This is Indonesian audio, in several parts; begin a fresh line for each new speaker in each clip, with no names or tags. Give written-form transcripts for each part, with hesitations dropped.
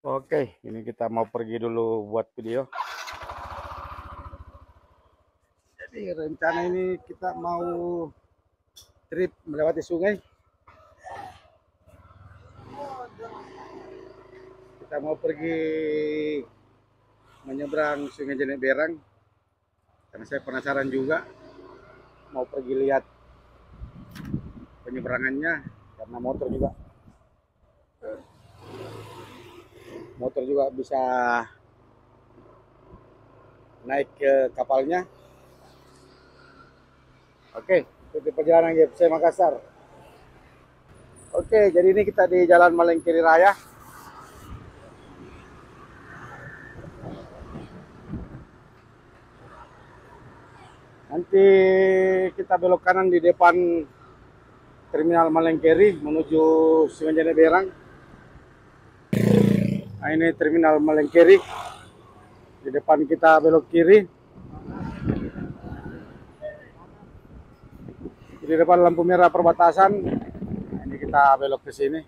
Oke, ini kita mau pergi dulu buat video. Jadi rencana ini kita mau trip melewati sungai. Kita mau pergi menyeberang Sungai Jeneberang karena saya penasaran juga mau pergi lihat penyeberangannya, karena motor juga bisa naik ke kapalnya. Oke, ikuti perjalanan GFC Makassar. Oke, jadi ini kita di Jalan Malengkeri Raya. Nanti kita belok kanan di depan Terminal Malengkeri menuju Sungai Jeneberang. Nah, ini Terminal Malengkeri. Di depan kita belok kiri. Di depan lampu merah perbatasan. Nah, ini kita belok ke sini.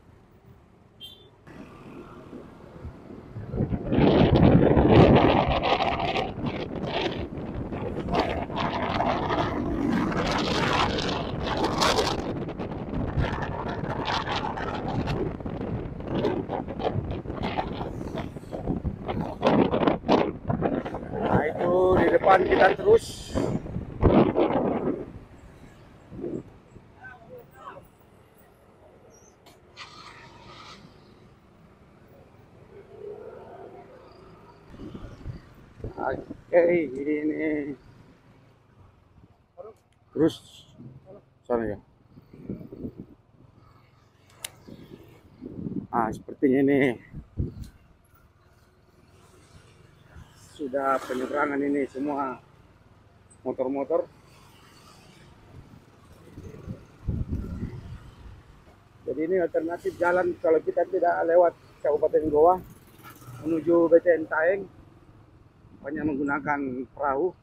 Nah, itu di depan kita terus. Oke, ini terus sana ya. Nah, sepertinya ini sudah penyeberangan ini semua motor-motor. Jadi ini alternatif jalan kalau kita tidak lewat Kabupaten Goa menuju BTN Taeng, hanya menggunakan perahu.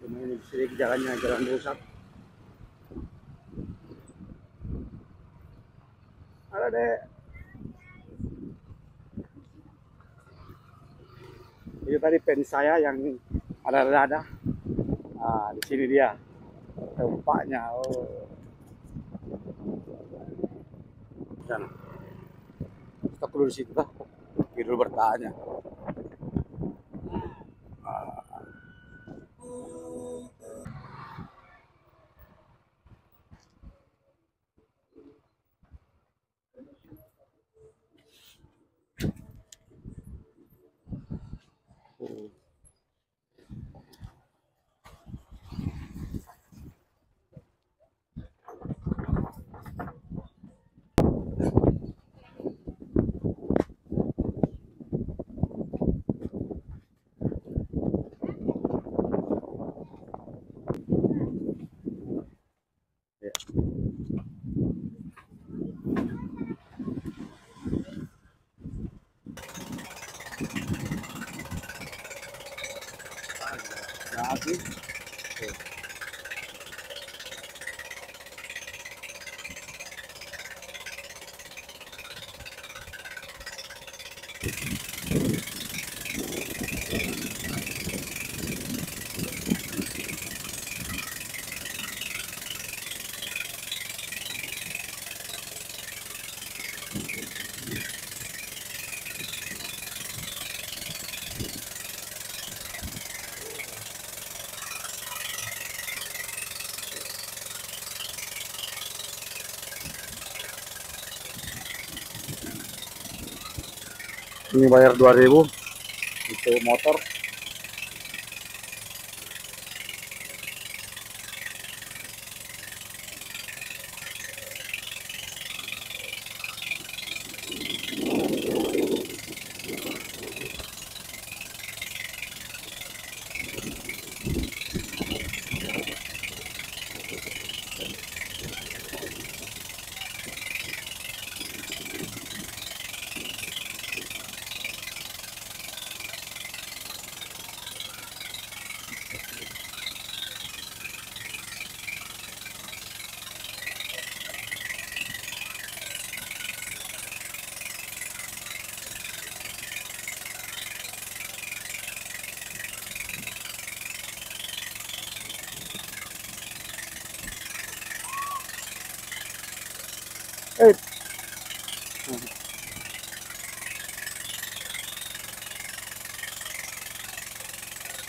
Cuma ini sedikit jalannya jalan rusak. Ada deh. Itu tadi pen saya yang ada. Nah, di sini dia tempatnya. Oh, sana. Kita dulu di situ lah. Kita dulu bertanya. Habis. Ini bayar 2.000 untuk motor.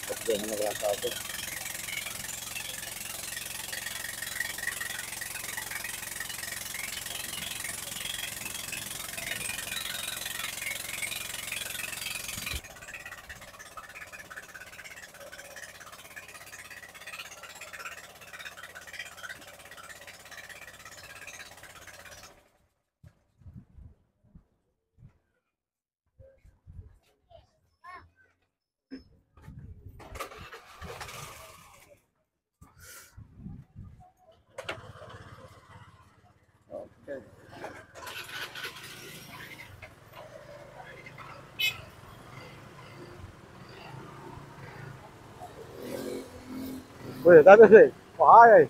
Jangan merasa itu. Oke. Wih, tadi sih. Wah, ya.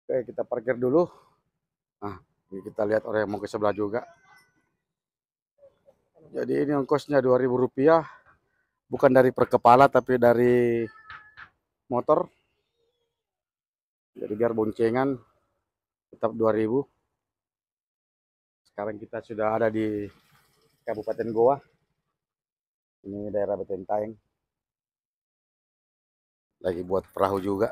Oke, kita parkir dulu. Nah, ini kita lihat orang yang mau ke sebelah juga. Jadi ini ongkosnya Rp2.000, bukan dari per kepala tapi dari motor. Jadi biar boncengan tetap 2.000. Sekarang kita sudah ada di Kabupaten Goa. Ini daerah Betentaeng. Lagi buat perahu juga.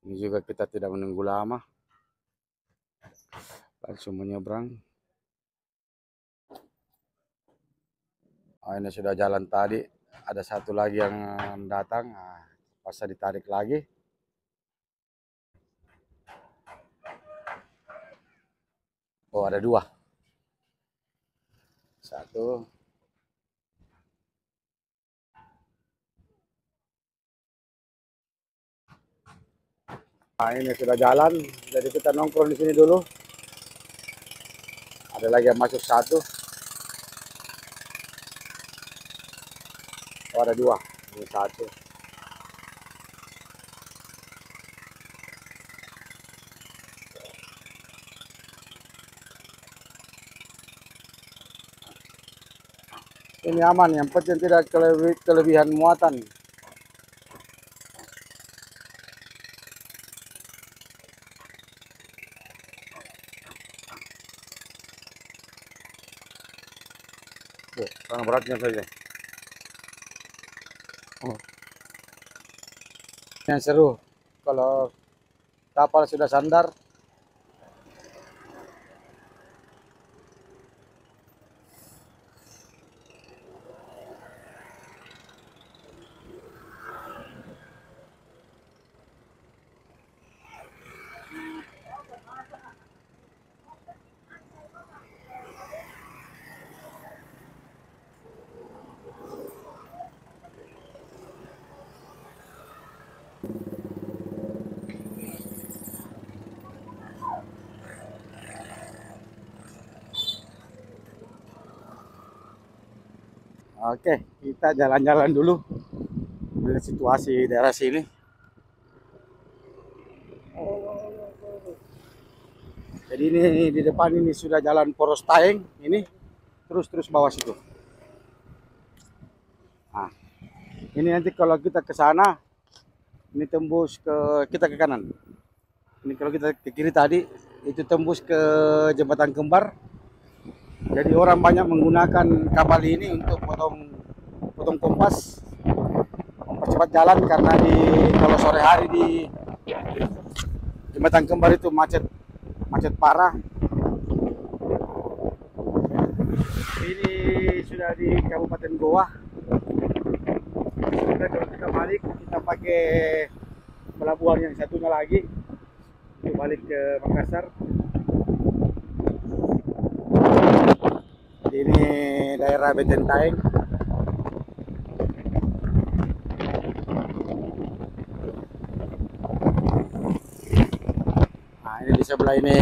Ini juga kita tidak menunggu lama. Langsung menyeberang. Oh, ini sudah jalan tadi. Ada satu lagi yang datang. Nah, pas ditarik lagi. Oh, ada dua. Satu. Nah, ini sudah jalan. Jadi kita nongkrong di sini dulu. Ada lagi yang masuk satu. Oh, ada dua. Ini satu. Ini aman, yang penting tidak kelebihan muatan. Oh, karena beratnya saja. Oh. Yang seru, kalau kapal sudah sandar, oke, kita jalan-jalan dulu dengan situasi daerah sini. Jadi ini di depan ini sudah jalan Poros Taeng, ini terus bawah situ. Nah, ini nanti kalau kita ke sana, ini tembus kita ke kanan. Ini kalau kita ke kiri tadi, itu tembus ke Jembatan Kembar. Jadi orang banyak menggunakan kapal ini untuk potong kompas, mempercepat jalan karena kalau sore hari di Jembatan Kembar itu macet parah. Ini sudah di Kabupaten Goa. Sudah kalau kita balik, kita pakai pelabuhan yang satunya lagi untuk balik ke Makassar. Ini daerah Betentaeng. Nah, ini di sebelah ini.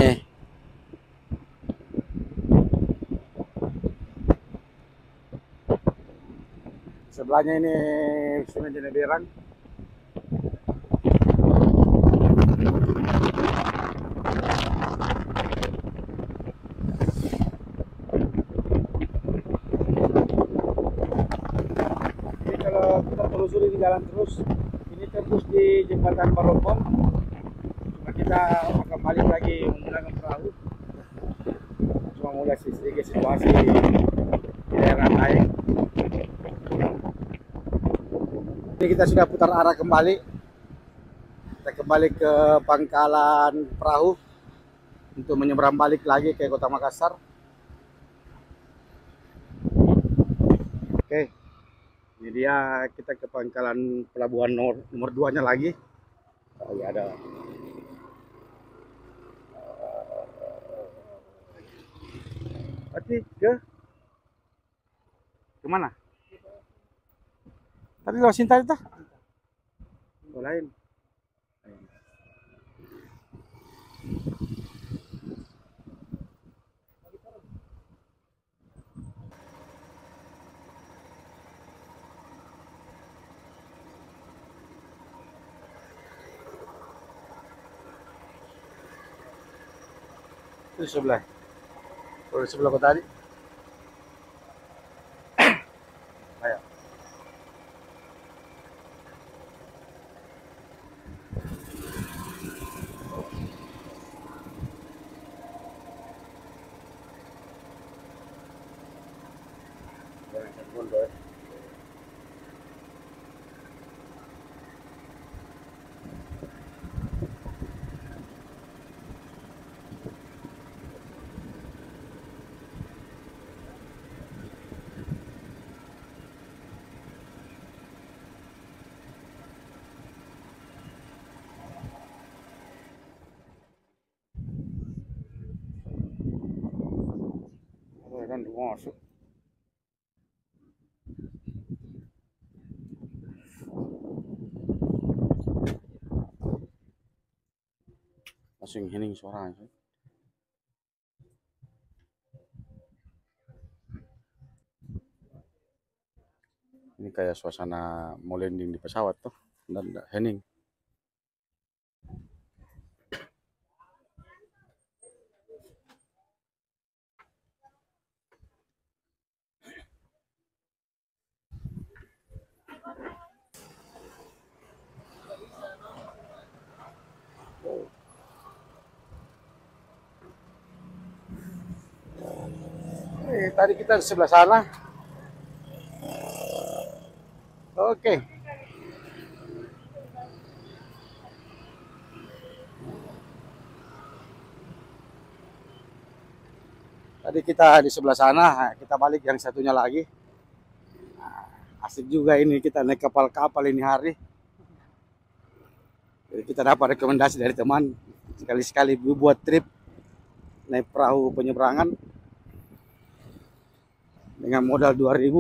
Sebelahnya ini Sungai Jeneberang. jalan terus. Ini tembus di jembatan Barompong. Cuma kita akan balik lagi menggunakan perahu. Cuma mulai sedikit situasi di daerah Taeng. Ini kita sudah putar arah kembali. Kita kembali ke pangkalan perahu untuk menyeberang balik lagi ke Kota Makassar. Oke, ini dia kita ke pangkalan pelabuhan nomor 2-nya lagi. Oh, ya ada. Berarti ke mana? Tadi lewat Sinta itu? Oh, lain. Itu sebelah. Kalau sebelah kota tadi. Ayo. Jangan mundur. Kan masuk. Langsung hening suaranya. Ini kayak suasana mau landing di pesawat tuh dan hening. Tadi kita di sebelah sana. Oke. Tadi kita di sebelah sana, kita balik yang satunya lagi. Nah, asik juga ini kita naik kapal-kapal ini hari. Jadi kita dapat rekomendasi dari teman sekali-sekali buat trip naik perahu penyeberangan dengan modal 2.000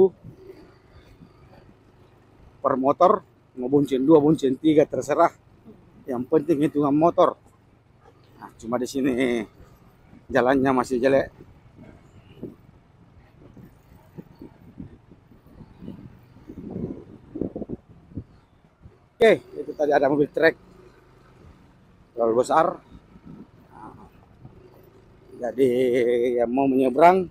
per motor, mau bonceng 2, bonceng 3 terserah. Yang penting hitungan motor. Nah, cuma di sini jalannya masih jelek. Oke, itu tadi ada mobil trek terlalu besar. Nah, jadi yang mau menyeberang,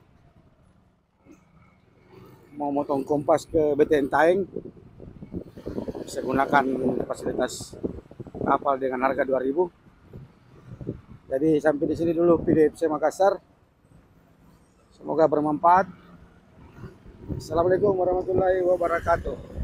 mau motong kompas ke BTN Taeng, bisa gunakan fasilitas kapal dengan harga 2.000. Jadi sampai di sini dulu video FC Makassar. Semoga bermanfaat. Assalamualaikum warahmatullahi wabarakatuh.